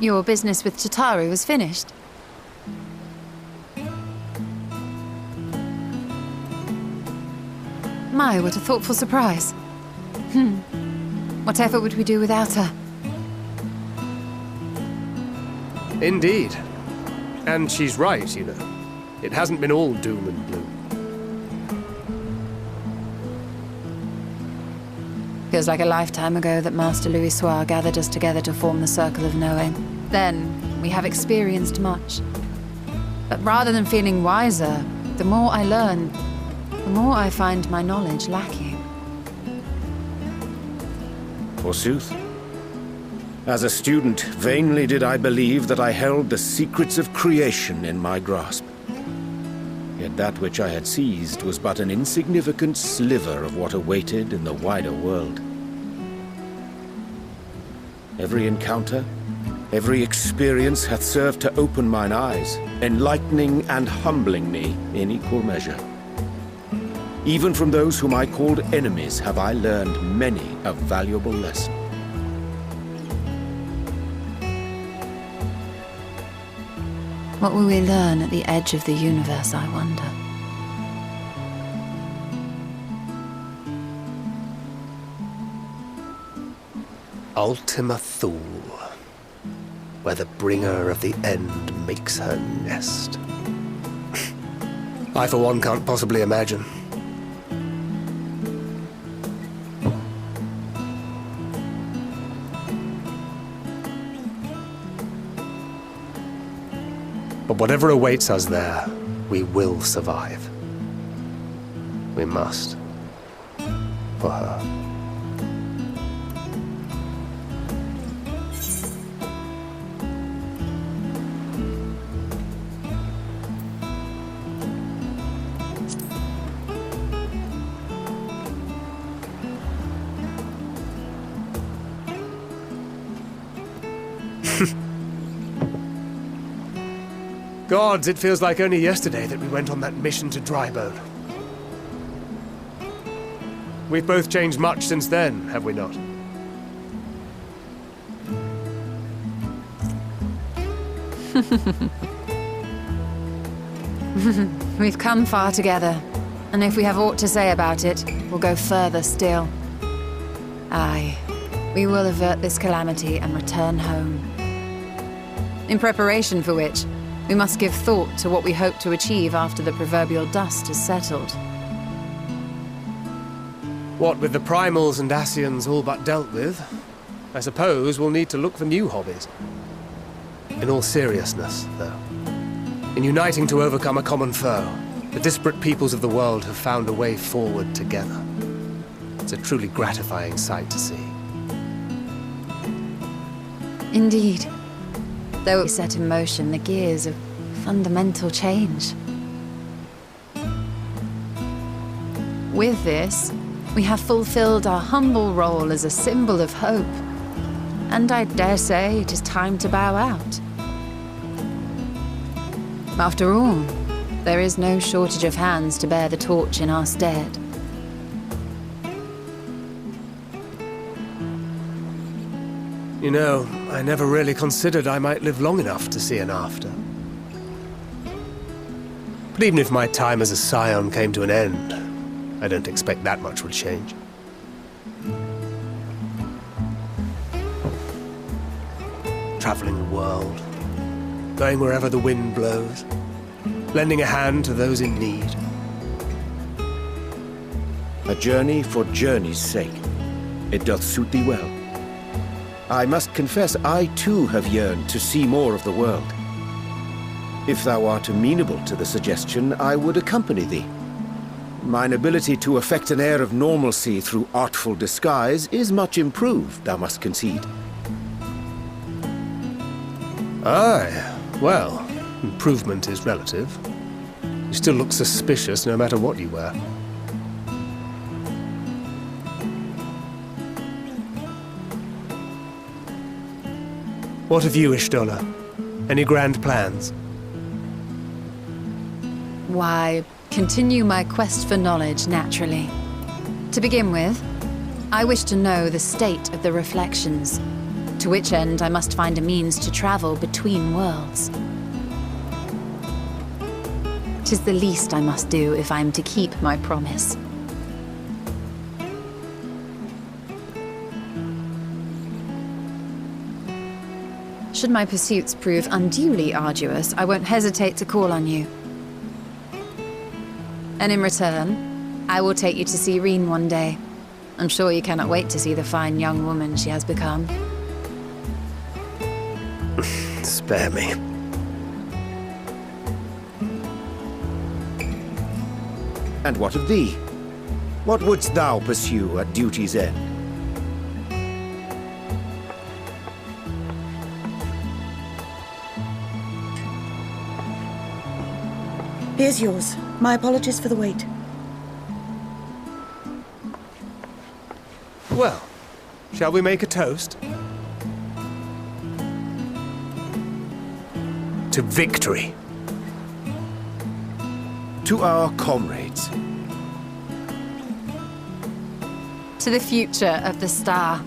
Your business with Tataru was finished. My, what a thoughtful surprise. Whatever would we do without her? Indeed. And she's right, you know. It hasn't been all doom and gloom. Feels like a lifetime ago that Master Louis Soir gathered us together to form the Circle of Knowing. Then, we have experienced much. But rather than feeling wiser, the more I learn, the more I find my knowledge lacking. Forsooth. As a student, vainly did I believe that I held the secrets of creation in my grasp. Yet that which I had seized was but an insignificant sliver of what awaited in the wider world. Every encounter, every experience hath served to open mine eyes, enlightening and humbling me in equal measure. Even from those whom I called enemies have I learned many a valuable lesson. What will we learn at the edge of the universe, I wonder? Ultima Thule, where the bringer of the end makes her nest. I, for one, can't possibly imagine. But whatever awaits us there, we will survive. We must. For her. Gods, it feels like only yesterday that we went on that mission to Drybone. We've both changed much since then, have we not? We've come far together, and if we have aught to say about it, we'll go further still. Aye, we will avert this calamity and return home. In preparation for which, we must give thought to what we hope to achieve after the proverbial dust has settled. What with the primals and Ascians all but dealt with, I suppose we'll need to look for new hobbies. In all seriousness, though, in uniting to overcome a common foe, the disparate peoples of the world have found a way forward together. It's a truly gratifying sight to see. Indeed. Though we set in motion the gears of fundamental change. With this, we have fulfilled our humble role as a symbol of hope. And I dare say it is time to bow out. After all, there is no shortage of hands to bear the torch in our stead. You know, I never really considered I might live long enough to see an after. But even if my time as a scion came to an end, I don't expect that much would change. Traveling the world, going wherever the wind blows, lending a hand to those in need. A journey for journey's sake. It doth suit thee well. I must confess, I too have yearned to see more of the world. If thou art amenable to the suggestion, I would accompany thee. Mine ability to affect an air of normalcy through artful disguise is much improved, thou must concede. Aye, well, improvement is relative. You still look suspicious no matter what you wear. What of you, Ishtola? Any grand plans? Why, continue my quest for knowledge, naturally. To begin with, I wish to know the state of the reflections. To which end I must find a means to travel between worlds. 'Tis the least I must do if I am to keep my promise. Should my pursuits prove unduly arduous, I won't hesitate to call on you. And in return, I will take you to see Reen one day. I'm sure you cannot wait to see the fine young woman she has become. Spare me. And what of thee? What wouldst thou pursue at duty's end? Here's yours. My apologies for the wait. Well, shall we make a toast? To victory. To our comrades. To the future of the star.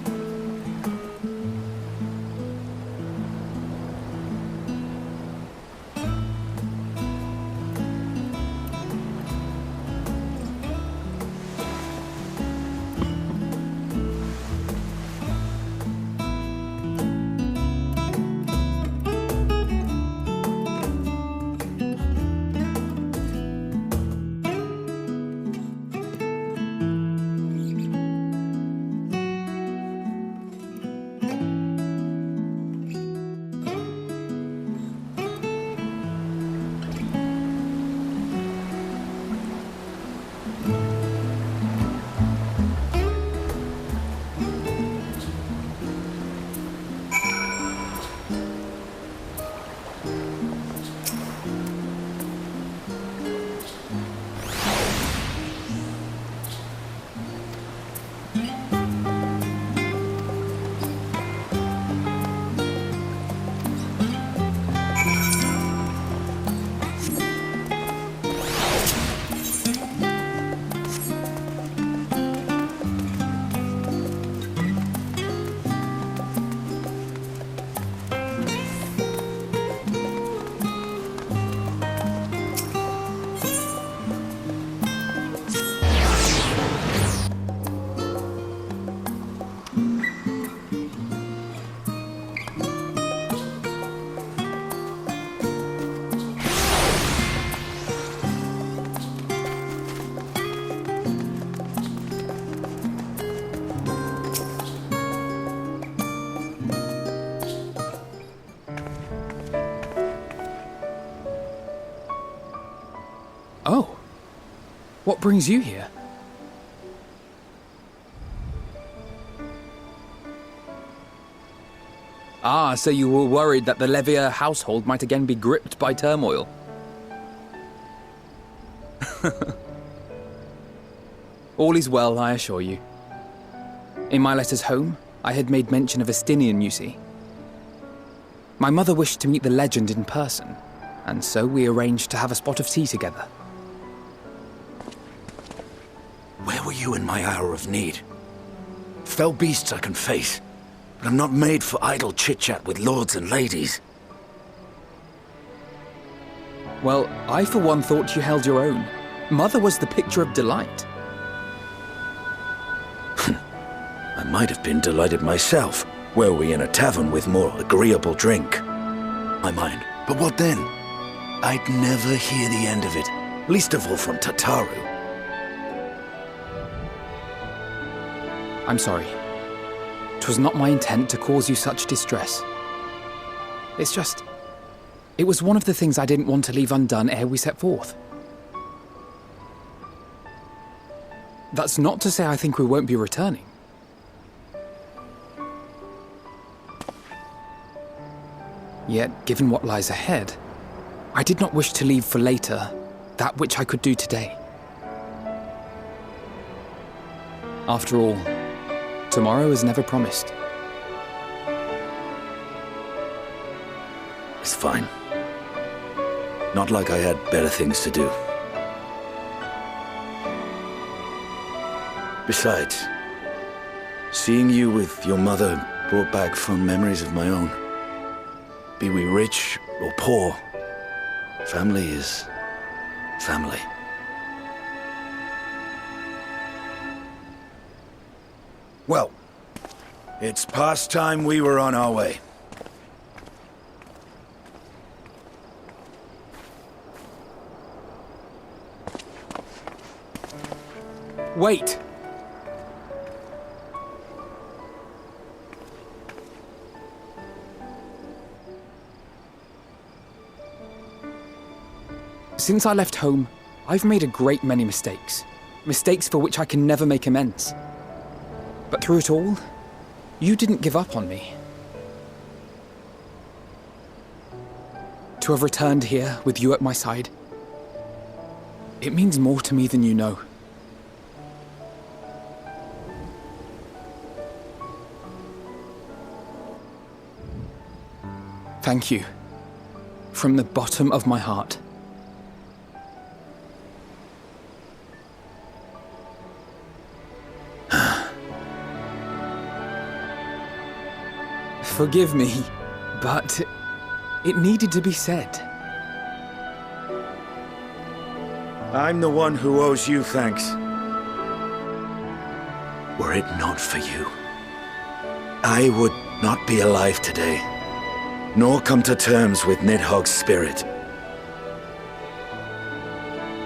Oh. What brings you here? Ah, so you were worried that the Levier household might again be gripped by turmoil. All is well, I assure you. In my letters home, I had made mention of Estinian, you see. My mother wished to meet the legend in person, and so we arranged to have a spot of tea together. Where were you in my hour of need? Fell beasts I can face, but I'm not made for idle chit-chat with lords and ladies. Well, I for one thought you held your own. Mother was the picture of delight. I might have been delighted myself, were we in a tavern with more agreeable drink. I mind, but what then? I'd never hear the end of it, least of all from Tataru. I'm sorry. 'Twas not my intent to cause you such distress. It's just... it was one of the things I didn't want to leave undone ere we set forth. That's not to say I think we won't be returning. Yet, given what lies ahead, I did not wish to leave for later that which I could do today. After all, tomorrow is never promised. It's fine. Not like I had better things to do. Besides, seeing you with your mother brought back fond memories of my own. Be we rich or poor, family is family. Well, it's past time we were on our way. Wait! Since I left home, I've made a great many mistakes. Mistakes for which I can never make amends. But through it all, you didn't give up on me. To have returned here with you at my side, it means more to me than you know. Thank you. From the bottom of my heart. Forgive me, but it needed to be said. I'm the one who owes you thanks. Were it not for you, I would not be alive today, nor come to terms with Nidhogg's spirit.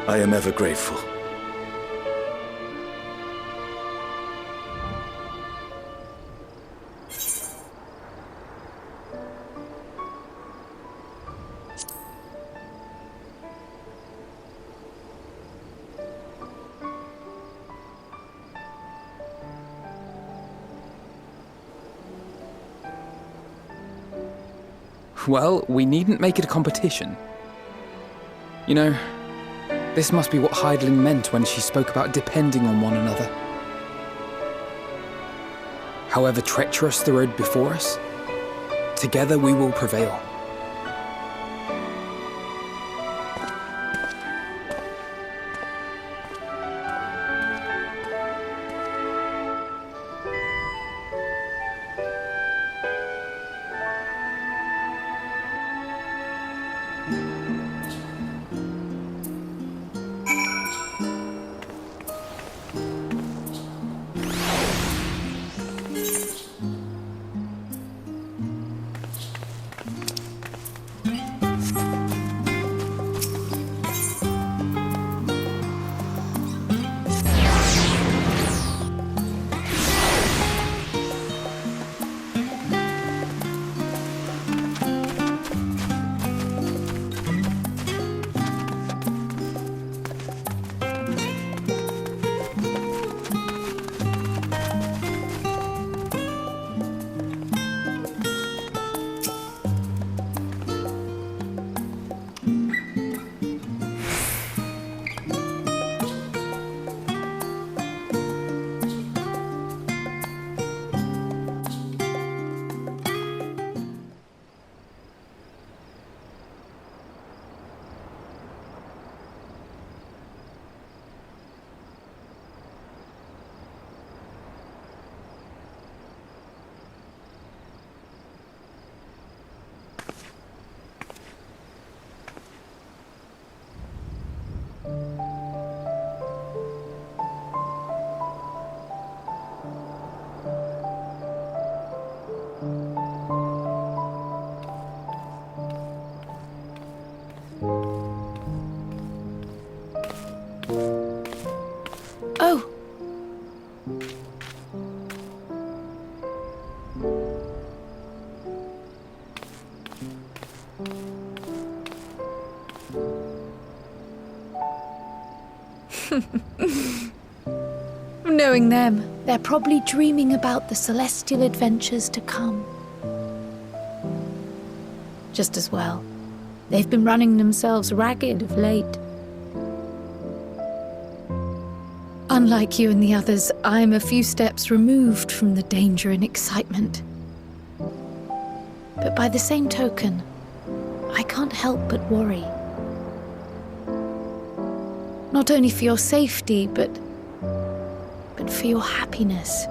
I am ever grateful. Well, we needn't make it a competition. You know, this must be what Heidling meant when she spoke about depending on one another. However treacherous the road before us, together we will prevail. Oh. Knowing them, they're probably dreaming about the celestial adventures to come. Just as well. They've been running themselves ragged of late. Unlike you and the others, I'm a few steps removed from the danger and excitement. But by the same token, I can't help but worry. Not only for your safety, but for your happiness.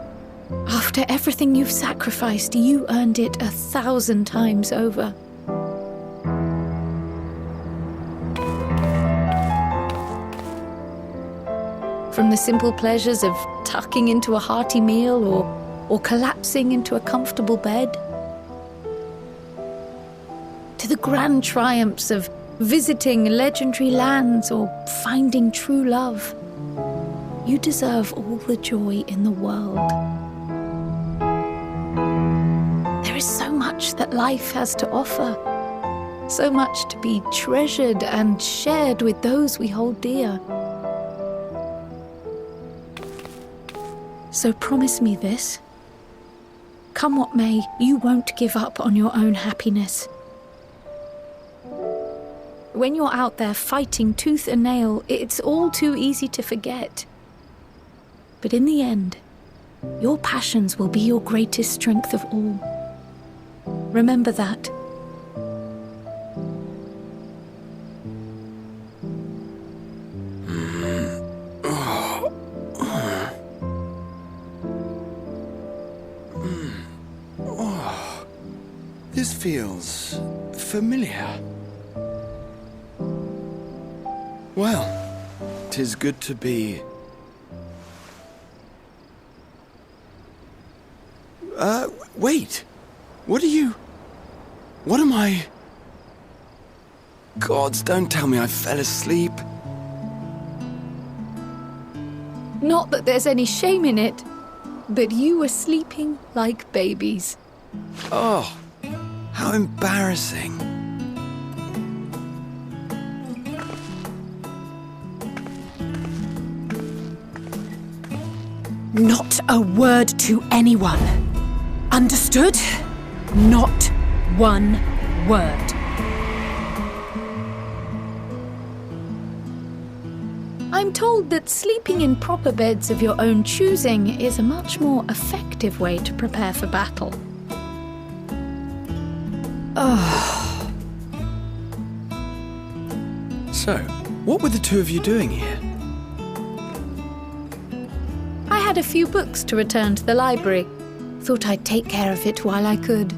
After everything you've sacrificed, you earned it 1,000 times over. From the simple pleasures of tucking into a hearty meal or collapsing into a comfortable bed, to the grand triumphs of visiting legendary lands or finding true love, you deserve all the joy in the world. There is so much that life has to offer, so much to be treasured and shared with those we hold dear. So promise me this. Come what may, you won't give up on your own happiness. When you're out there fighting tooth and nail, it's all too easy to forget. But in the end, your passions will be your greatest strength of all. Remember that. This feels familiar. Well, 'tis good to be... wait! What am I... Gods, don't tell me I fell asleep. Not that there's any shame in it, but you were sleeping like babies. Oh, how embarrassing. Not a word to anyone. Understood? Not one word. I'm told that sleeping in proper beds of your own choosing is a much more effective way to prepare for battle. So, what were the two of you doing here? I had a few books to return to the library. Thought I'd take care of it while I could.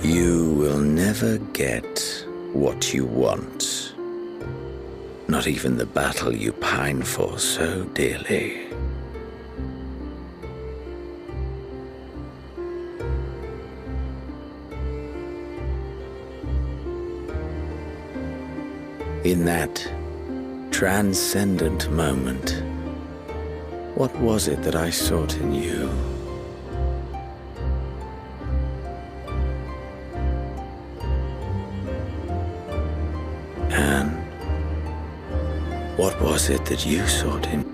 You will never get what you want. Not even the battle you pine for so dearly. In that transcendent moment, what was it that I sought in you? And what was it that you sought in?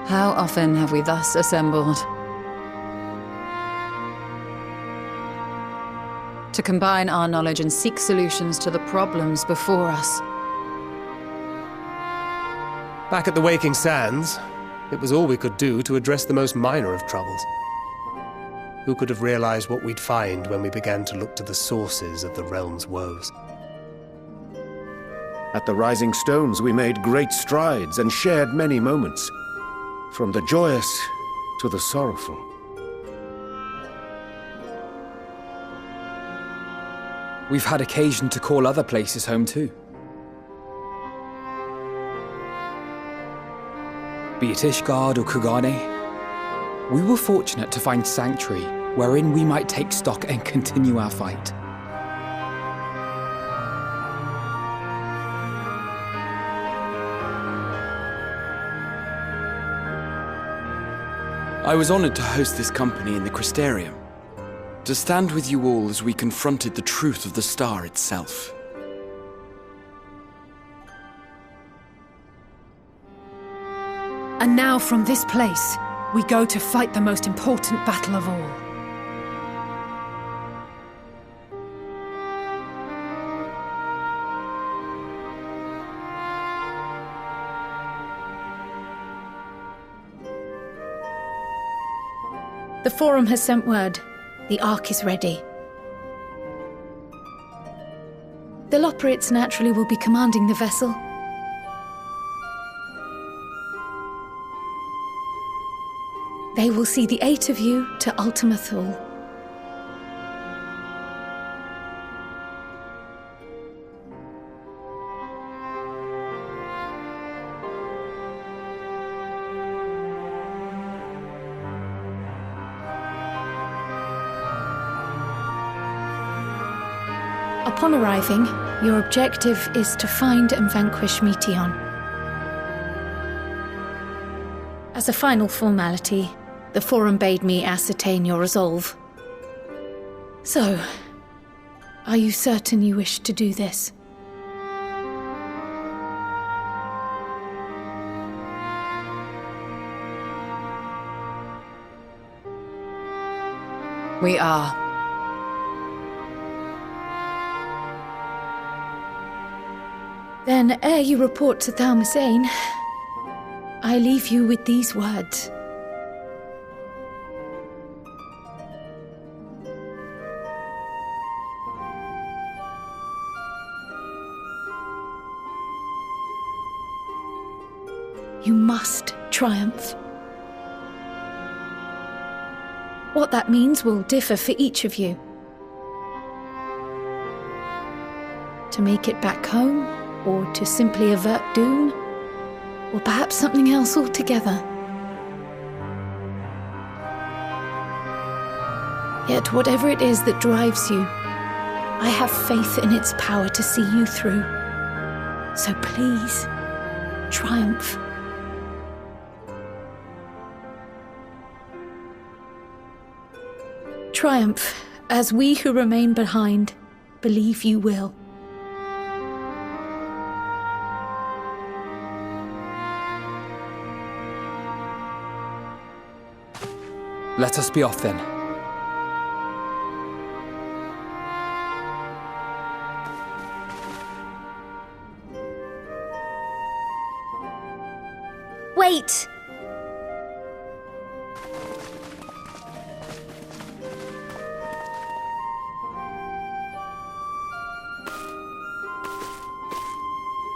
How often have we thus assembled? To combine our knowledge and seek solutions to the problems before us. Back at the Waking Sands, it was all we could do to address the most minor of troubles. Who could have realized what we'd find when we began to look to the sources of the realm's woes? At the Rising Stones, we made great strides and shared many moments, from the joyous to the sorrowful. We've had occasion to call other places home too. Be it Ishgard or Kugane, we were fortunate to find sanctuary wherein we might take stock and continue our fight. I was honored to host this company in the Crystarium, to stand with you all as we confronted the truth of the star itself. And now from this place, we go to fight the most important battle of all. The Forum has sent word. The Ark is ready. The Loporrits naturally will be commanding the vessel. They will see the 8 of you to Ultima Thule. Upon arriving, your objective is to find and vanquish Meteon. As a final formality, the Forum bade me ascertain your resolve. So, are you certain you wish to do this? We are. Then, ere you report to Thalmasane, I leave you with these words. You must triumph. What that means will differ for each of you. To make it back home, or to simply avert doom, or perhaps something else altogether. Yet whatever it is that drives you, I have faith in its power to see you through. So please, triumph. Triumph, as we who remain behind believe you will. Let us be off then. Wait!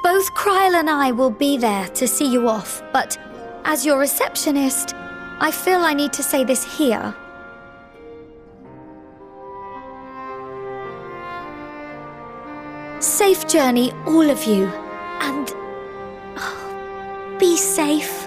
Both Kryl and I will be there to see you off, but as your receptionist, I feel I need to say this here. Safe journey, all of you, and be safe.